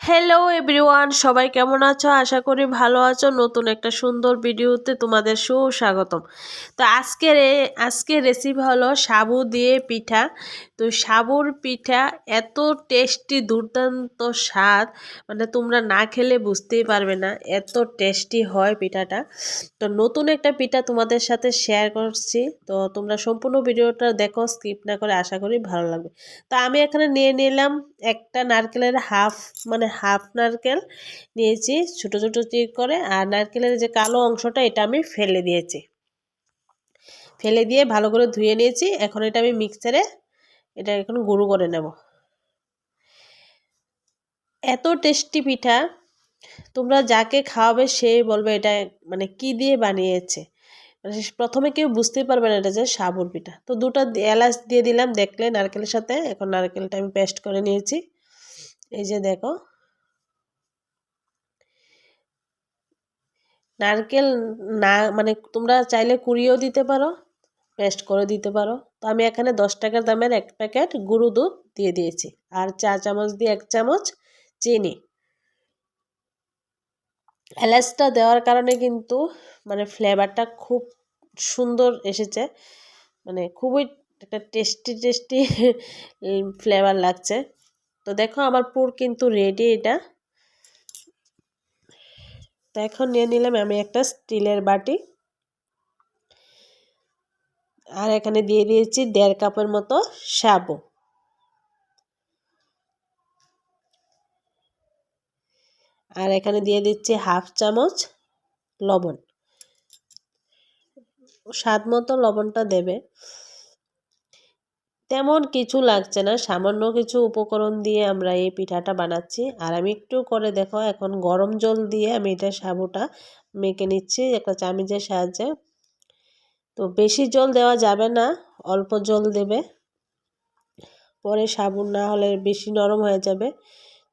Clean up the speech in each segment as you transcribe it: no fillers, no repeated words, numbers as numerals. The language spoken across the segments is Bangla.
হ্যালো এভরিওয়ান, সবাই কেমন আছো? আশা করি ভালো আছো। নতুন একটা সুন্দর ভিডিওতে তোমাদের সুস্বাগতম। তো আজকের রেসিপি হলো সাবু দিয়ে পিঠা। তো সাবুর পিঠা এত টেস্টি, দুর্দান্ত স্বাদ, মানে তোমরা না খেলে বুঝতেই পারবে না এত টেস্টি হয় পিঠাটা। তো নতুন একটা পিঠা তোমাদের সাথে শেয়ার করছি। তো তোমরা সম্পূর্ণ ভিডিওটা দেখো, স্কিপ না করে, আশা করি ভালো লাগবে। তো আমি এখানে নিয়ে নিলাম একটা নারকেলের হাফ নারকেল নিয়েছি ছোট ছোট চিক করে, আর নারকেলের যে কালো অংশটা এটা আমি ফেলে দিয়েছি। ফেলে দিয়ে ভালো করে ধুয়ে নিয়েছি। এখন এটা আমি মিক্সারে এখন গুঁড়ো করে নেব। এত টেস্টি পিঠা, তোমরা যাকে খাওয়াবে সেই বলবে এটা মানে কি দিয়ে বানিয়েছে। মানে প্রথমে কেউ বুঝতেই পারবে না এটা যে সাবুর পিঠা। তো দুটো এলাচ দিয়ে দিলাম, দেখলে নারকেলের সাথে। এখন নারকেলটা আমি পেস্ট করে নিয়েছি, এই যে দেখো। নারকেল না মানে তোমরা চাইলে কুড়িয়েও দিতে পারো, পেস্ট করে দিতে পারো। তো আমি এখানে 10 টাকার দামের এক প্যাকেট গুঁড়ো দুধ দিয়ে দিয়েছি, আর চা চামচ দিয়ে 1 চামচ চিনি। এলাচটা দেওয়ার কারণে কিন্তু মানে ফ্লেভারটা খুব সুন্দর এসেছে, মানে খুবই একটা টেস্টি টেস্টি ফ্লেভার লাগছে। তো দেখো আমার পুর কিন্তু রেডি এটা। তো এখন নিয়ে নিলাম আমি একটা স্টিলের বাটি, আর এখানে দিয়ে দিয়েছি 1.5 কাপের মতো সাবু। আর এখানে দিয়ে দিচ্ছি হাফ চামচ লবণ। স্বাদ মতো লবণটা দেবে। তেমন কিছু লাগছে না, সামান্য কিছু উপকরণ দিয়ে আমরা এই পিঠাটা বানাচ্ছি। আর আমি একটু করে দেখো, এখন গরম জল দিয়ে আমি এটা সাবুটা মেখে নিচ্ছি একটা চামচের সাহায্যে। তো বেশি জল দেওয়া যাবে না, অল্প জল দেবে, পরে সাবু না হলে বেশি নরম হয়ে যাবে।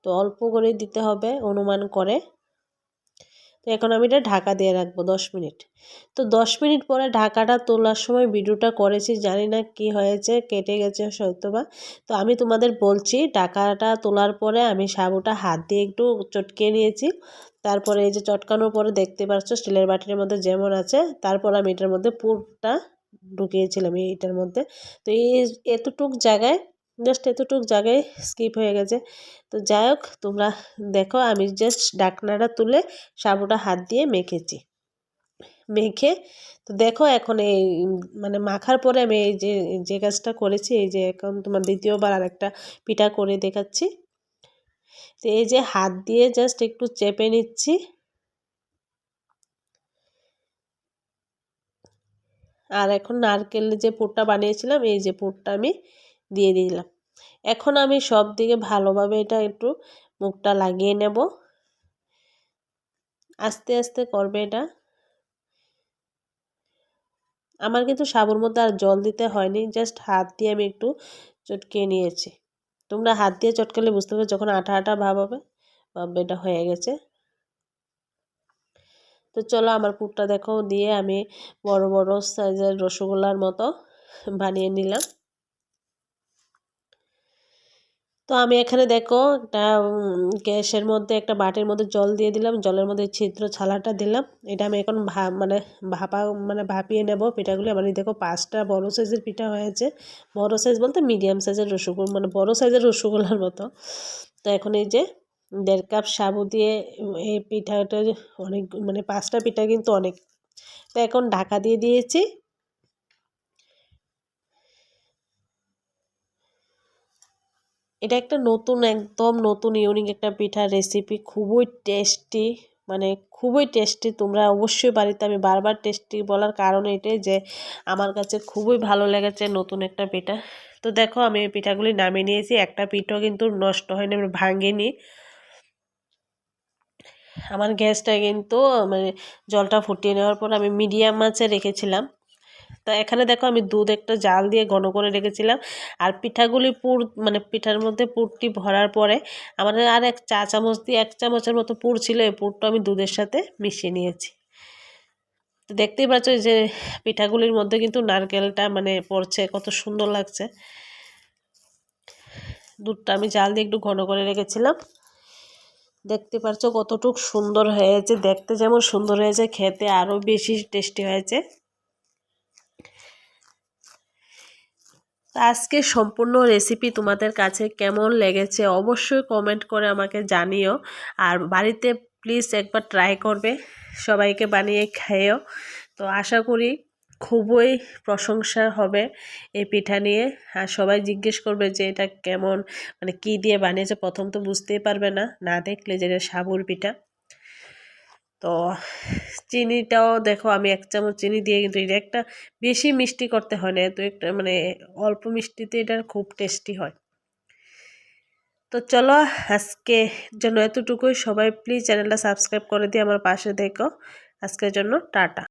তো অল্প করে দিতে হবে অনুমান করে। তো এখন আমি এটা ঢাকা দিয়ে রাখবো 10 মিনিট। তো 10 মিনিট পরে ঢাকাটা তোলার সময় ভিডিওটা করেছি, জানি না কি হয়েছে, কেটে গেছে হয়তোবা। তো আমি তোমাদের বলছি, ঢাকাটা তোলার পরে আমি সাবুটা হাত দিয়ে একটু চটকে নিয়েছি। তারপরে এই যে চটকানোর পরে দেখতে পাচ্ছ স্টিলের বাটির মধ্যে যেমন আছে, তারপর আমি এটার মধ্যে পুরটা ঢুকিয়েছিলাম এইটার মধ্যে। তো এতটুক জায়গায় স্কিপ হয়ে গেছে। তো যাই হোক, তোমরা দেখো আমি জাস্ট ঢাকনাটা তুলে সাবুটা হাত দিয়ে মেখেছি। মেখে তো দেখো এখন এই মানে মাখার পরে আমি এই যে যে কাজটা করেছি, এই যে এখন তোমার দ্বিতীয়বার আরেকটা পিঠা করে দেখাচ্ছি। তো এই যে হাত দিয়ে জাস্ট একটু চেপে নিচ্ছি, আর এখন নারকেলের যে পুরটা বানিয়েছিলাম এই যে পুরটা আমি দিয়ে দিলাম। এখন আমি সব দিকে ভালোভাবে এটা একটু মুখটা লাগিয়ে নেব। আস্তে আস্তে করবে এটা। আমার কিন্তু সাবুর মধ্যে আর জল দিতে হয়নি, জাস্ট হাত দিয়ে আমি একটু চটকে নিয়েছি। তোমরা হাত দিয়ে চটকালে বুঝতে পারবে যখন আঠা আঠা ভাব হবে, এটা হয়ে গেছে। তো চলো আমার পুরটা দেখো দিয়ে আমি বড় বড় সাইজের রসগোল্লার মতো বানিয়ে নিলাম। তো আমি এখানে দেখো একটা গ্যাসের মধ্যে একটা বাটির মধ্যে জল দিয়ে দিলাম, জলের মধ্যে ছিদ্র ছালাটা দিলাম। এটা আমি এখন ভাপিয়ে নেব পিঠাগুলি। আমার দেখো 5টা বড় সাইজের পিঠা হয়েছে। বড় সাইজ বলতে মিডিয়াম সাইজের রসগোল্লা, মানে বড় সাইজের রসগোল্লার মতো। তো এখন এই যে 1.5 কাপ সাবু দিয়ে এই পিঠাটা অনেক, মানে 5টা পিঠা কিন্তু অনেক। তো এখন ঢাকা দিয়ে দিয়েছি। এটা একটা নতুন, একদম নতুন ইউনিক একটা পিঠার রেসিপি, খুবই টেস্টি, মানে খুবই টেস্টি। তোমরা অবশ্যই বাড়িতে, আমি বারবার টেস্টি বলার কারণ এটাই যে আমার কাছে খুবই ভালো লেগেছে নতুন একটা পিঠা। তো দেখো আমি এই পিঠাগুলি নামিয়ে নিয়েছি, একটা পিঠাও কিন্তু নষ্ট হয়নি, আমি ভাঙিনি। আমার গ্যাসটা কিন্তু মানে জলটা ফুটিয়ে নেওয়ার পর আমি মিডিয়াম আঁচে রেখেছিলাম। তো এখানে দেখো আমি দুধ একটা জাল দিয়ে ঘন করে রেখেছিলাম। আর পিঠাগুলি মানে পিঠার মধ্যে পুরটি ভরার পরে আমাদের আর 1 চামচের মতো পুর ছিল, এই পুরটা আমি দুধের সাথে মিশিয়ে নিয়েছি। তো দেখতেই পাচ্ছ যে পিঠাগুলির মধ্যে কিন্তু নারকেলটা মানে পড়ছে, কত সুন্দর লাগছে। দুধটা আমি জাল দিয়ে একটু ঘন করে রেখেছিলাম। দেখতে পাচ্ছ কতটুক সুন্দর হয়েছে, দেখতে যেমন সুন্দর হয়েছে খেতে আরও বেশি টেস্টি হয়েছে। আজকে সম্পূর্ণ রেসিপি তোমাদের কাছে কেমন লেগেছে অবশ্যই কমেন্ট করে আমাকে জানিও। আর বাড়িতে প্লিজ একবার ট্রাই করবে, সবাইকে বানিয়ে খাইও। তো আশা করি খুবই প্রশংসা হবে এই পিঠা নিয়ে। আর সবাই জিজ্ঞেস করবে যে এটা কেমন, মানে কি দিয়ে বানিয়েছে, প্রথম তো বুঝতেই পারবে না না দেখলে যে এটা সাবুর পিঠা। তো চিনিটাও দেখো আমি 1 চামচ চিনি দিয়ে, কিন্তু এটা একটা বেশি মিষ্টি করতে হয় না, তো একটা মানে অল্প মিষ্টিতে এটা খুব টেস্টি হয়। তো চলো আজকে জন্য এতটুকুই। সবাই প্লিজ চ্যানেলটা সাবস্ক্রাইব করে দিয়ে আমার পাশে দেখো। আজকের জন্য টাটা।